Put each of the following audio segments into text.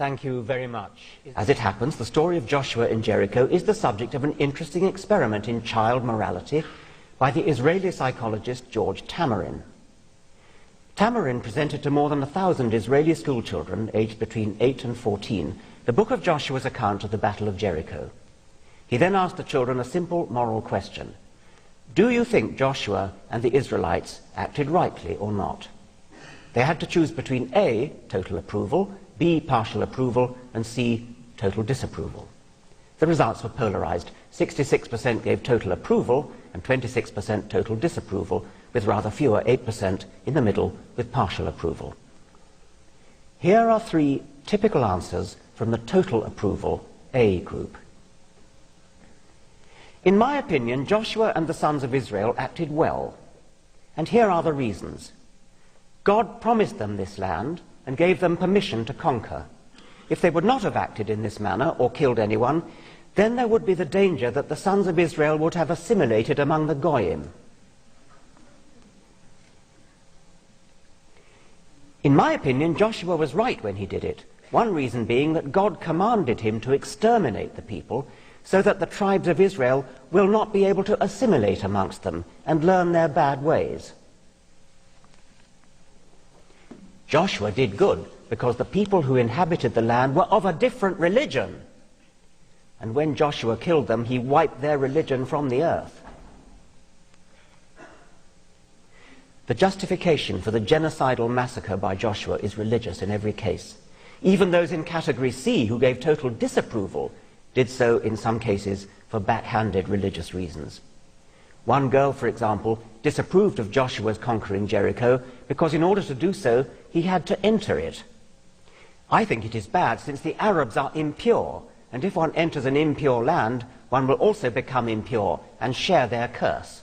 Thank you very much. As it happens, the story of Joshua in Jericho is the subject of an interesting experiment in child morality by the Israeli psychologist George Tamarin. Tamarin presented to more than 1,000 Israeli schoolchildren aged between 8 and 14 the book of Joshua's account of the Battle of Jericho. He then asked the children a simple moral question. Do you think Joshua and the Israelites acted rightly or not? They had to choose between A, total approval, B, partial approval, and C, total disapproval. The results were polarized. 66% gave total approval and 26% total disapproval, with rather fewer, 8% in the middle with partial approval. Here are 3 typical answers from the total approval A group. In my opinion, Joshua and the sons of Israel acted well, and here are the reasons. God promised them this land and gave them permission to conquer. If they would not have acted in this manner or killed anyone, then there would be the danger that the sons of Israel would have assimilated among the Goyim. In my opinion, Joshua was right when he did it, one reason being that God commanded him to exterminate the people so that the tribes of Israel will not be able to assimilate amongst them and learn their bad ways. Joshua did good because the people who inhabited the land were of a different religion. And when Joshua killed them, he wiped their religion from the earth. The justification for the genocidal massacre by Joshua is religious in every case. Even those in category C who gave total disapproval did so in some cases for backhanded religious reasons. One girl, for example, disapproved of Joshua's conquering Jericho because in order to do so, he had to enter it. I think it is bad since the Arabs are impure, and if one enters an impure land, one will also become impure and share their curse.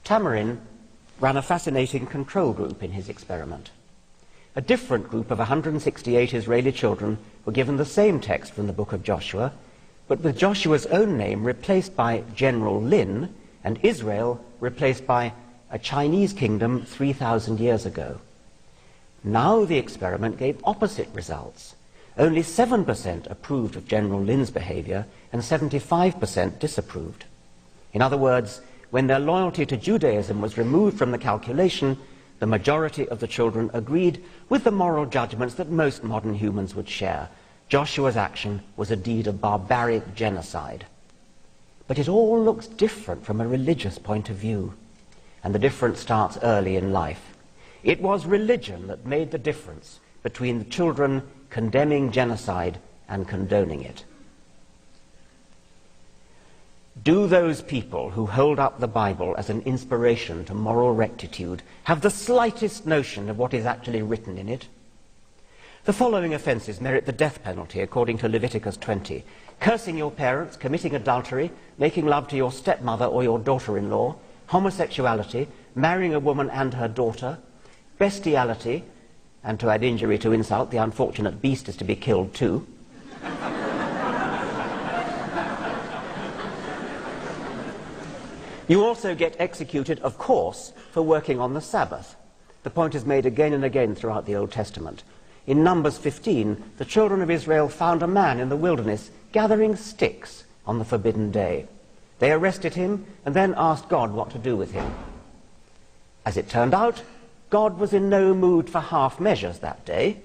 Tamarin ran a fascinating control group in his experiment. A different group of 168 Israeli children were given the same text from the book of Joshua, but with Joshua's own name replaced by General Lin and Israel replaced by a Chinese kingdom 3,000 years ago. Now the experiment gave opposite results. Only 7% approved of General Lin's behavior and 75% disapproved. In other words, when their loyalty to Judaism was removed from the calculation, the majority of the children agreed with the moral judgments that most modern humans would share. Joshua's action was a deed of barbaric genocide. But it all looks different from a religious point of view, and the difference starts early in life. It was religion that made the difference between the children condemning genocide and condoning it. Do those people who hold up the Bible as an inspiration to moral rectitude have the slightest notion of what is actually written in it? The following offences merit the death penalty according to Leviticus 20. Cursing your parents, committing adultery, making love to your stepmother or your daughter-in-law, homosexuality, marrying a woman and her daughter, bestiality, and to add injury to insult, the unfortunate beast is to be killed too. You also get executed, of course, for working on the Sabbath. The point is made again and again throughout the Old Testament. In Numbers 15, the children of Israel found a man in the wilderness gathering sticks on the forbidden day. They arrested him and then asked God what to do with him. As it turned out, God was in no mood for half measures that day.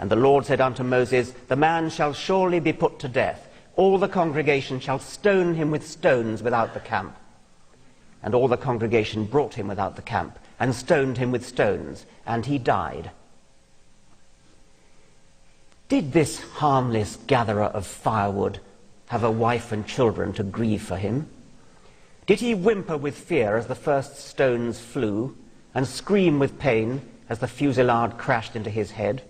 And the Lord said unto Moses, the man shall surely be put to death. All the congregation shall stone him with stones without the camp. And all the congregation brought him without the camp, and stoned him with stones, and he died. Did this harmless gatherer of firewood have a wife and children to grieve for him? Did he whimper with fear as the first stones flew, and scream with pain as the fusillade crashed into his head?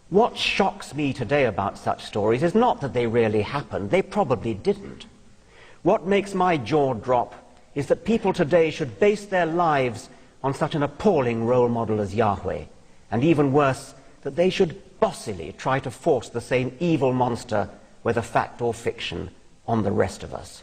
What shocks me today about such stories is not that they really happened. They probably didn't. What makes my jaw drop is that people today should base their lives on such an appalling role model as Yahweh, and even worse, that they should bossily try to force the same evil monster, whether fact or fiction, on the rest of us.